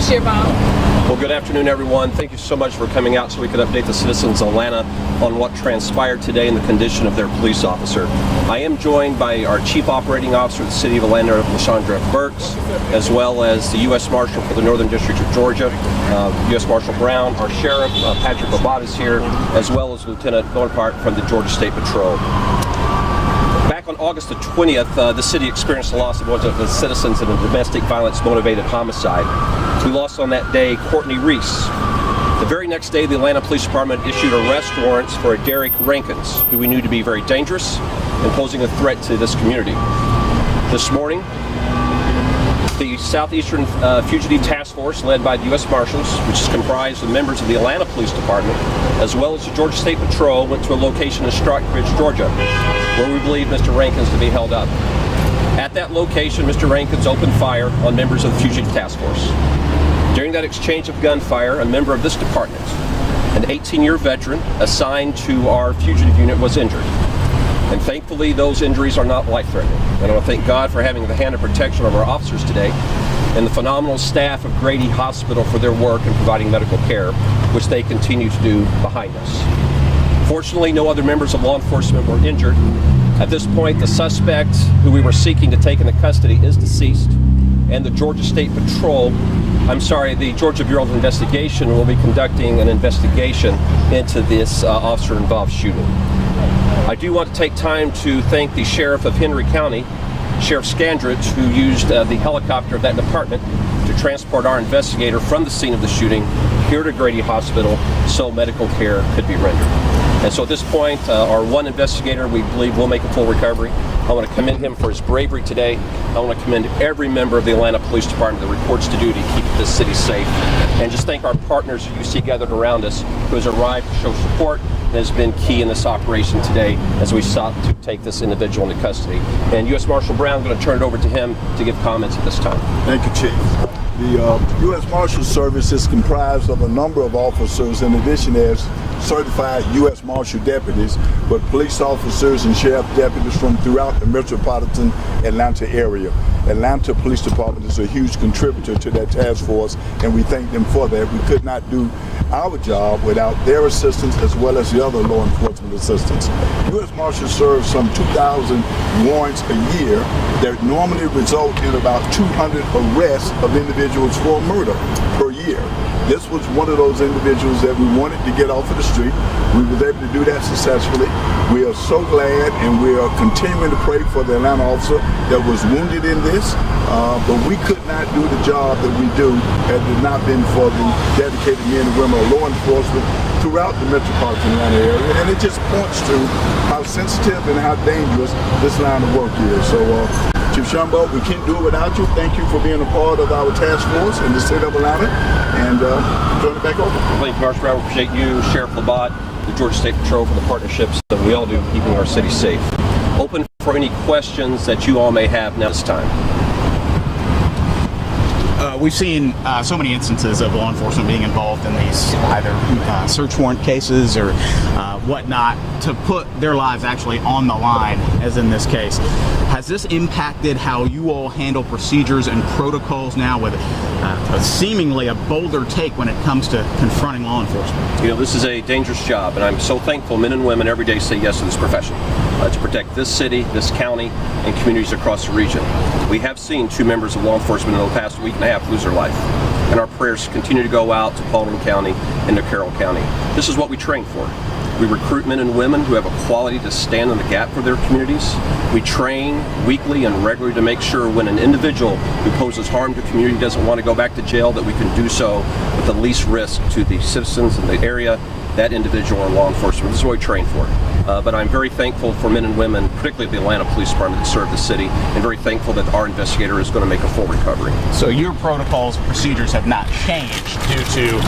Share, Bob. Well, good afternoon, everyone. Thank you so much for coming out so we could update the citizens of Atlanta on what transpired today and the condition of their police officer. I am joined by our Chief Operating Officer of the City of Atlanta, LaShondra Burks, as well as the U.S. Marshal for the Northern District of Georgia, U.S. Marshal Brown, our Sheriff, Patrick Labat is here, as well as Lieutenant Bonaparte from the Georgia State Patrol. Back on August the 20th, the city experienced the loss of one of the citizens in a domestic violence motivated homicide. We lost on that day Courtney Reese. The very next day, the Atlanta Police Department issued arrest warrants for Derek Rankins, who we knew to be very dangerous and posing a threat to this community. This morning, the Southeastern Fugitive Task Force, led by the U.S. Marshals, which is comprised of members of the Atlanta Police Department, as well as the Georgia State Patrol, went to a location in Stockbridge, Georgia, where we believe Mr. Rankins to be held up. At that location, Mr. Rankins opened fire on members of the Fugitive Task Force. During that exchange of gunfire, a member of this department, an 18-year veteran assigned to our fugitive unit, was injured. And thankfully, those injuries are not life-threatening. And I want to thank God for having the hand of protection of our officers today and the phenomenal staff of Grady Hospital for their work in providing medical care, which they continue to do behind us. Fortunately, no other members of law enforcement were injured. At this point, the suspect who we were seeking to take into custody is deceased, and the Georgia State Patrol, the Georgia Bureau of Investigation will be conducting an investigation into this officer-involved shooting. I do want to take time to thank the Sheriff of Henry County, Sheriff Scandrich, who used the helicopter of that department to transport our investigator from the scene of the shooting here to Grady Hospital so medical care could be rendered. And so at this point, our one investigator, we believe, will make a full recovery. I want to commend him for his bravery today. I want to commend every member of the Atlanta Police Department that reports to duty to keep this city safe. And just thank our partners who you see gathered around us, who has arrived to show support and has been key in this operation today as we sought to take this individual into custody. And U.S. Marshal Brown, I'm going to turn it over to him to give comments at this time. Thank you, Chief. The U.S. Marshal Service is comprised of a number of officers, in addition as certified U.S. Marshal deputies, but police officers and sheriff deputies from throughout the metropolitan Atlanta area. Atlanta Police Department is a huge contributor to that task force, and we thank them for that. We could not do our job without their assistance as well as the other law enforcement assistance. U.S. Marshals serve some 2,000 warrants a year that normally result in about 200 arrests of individuals for murder per year. This was one of those individuals that we wanted to get off of the street. We were able to do that successfully. We are so glad, and we are continuing to pray for the Atlanta officer that was wounded in this, but we could not do the job that we do had it not been for the dedicated men and women of law enforcement throughout the metropolitan Atlanta area, and it just points to how sensitive and how dangerous this line of work is. So, Chief Shumbo, we can't do it without you. Thank you for being a part of our task force in the state of Atlanta, and turn it back over. Thank you, Marshal Brown. We appreciate you, Sheriff Labat, the Georgia State Patrol, for the partnerships that we all do keeping our city safe. Open for any questions that you all may have now this time. We've seen so many instances of law enforcement being involved in these either search warrant cases or whatnot to put their lives actually on the line, as in this case. Has this impacted how you all handle procedures and protocols now with seemingly a bolder take when it comes to confronting law enforcement? You know, this is a dangerous job, and I'm so thankful men and women every day say yes to this profession to protect this city, this county, and communities across the region. We have seen 2 members of law enforcement in the past week and a half lose their life, and our prayers continue to go out to Paulding County and to Carroll County. This is what we train for. We recruit men and women who have a quality to stand in the gap for their communities. We train weekly and regularly to make sure when an individual who poses harm to the community doesn't want to go back to jail, that we can do so with the least risk to the citizens in the area, that individual, or law enforcement. This is what we train for. But I'm very thankful for men and women, particularly the Atlanta Police Department, that serve the city, and very thankful that our investigator is going to make a full recovery. So your protocols and procedures have not changed due to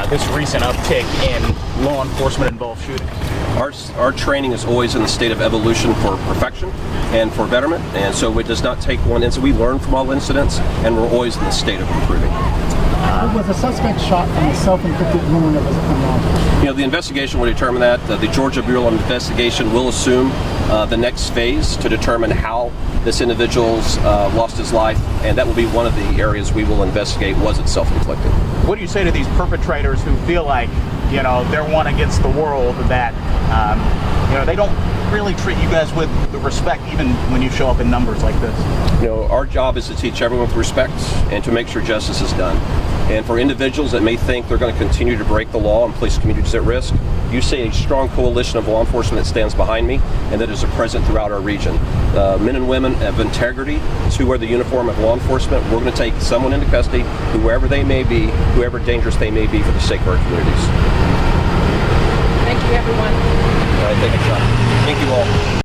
this recent uptick in law enforcement involved shootings? Our training is always in the state of evolution for perfection and for betterment, and so it does not take one incident. We learn from all incidents, and we're always in the state of improving. Was the suspect shot from a self-inflicted wound or was it from law enforcement? The investigation will determine that. The Georgia Bureau of Investigation will assume the next phase to determine how this individual's lost his life, and that will be one of the areas we will investigate. Was it self-inflicted? What do you say to these perpetrators who feel like, they're one against the world, that, they don't really treat you guys with the respect even when you show up in numbers like this? Our job is to teach everyone with respect and to make sure justice is done. And for individuals that may think they're going to continue to break the law and place communities at risk, you see a strong coalition of law enforcement that stands behind me and that is present throughout our region. Men and women of integrity to wear the uniform of law enforcement. We're going to take someone into custody, whoever they may be, whoever dangerous they may be, for the sake of our communities. Thank you, everyone. All right, thank you, Sean. Thank you all.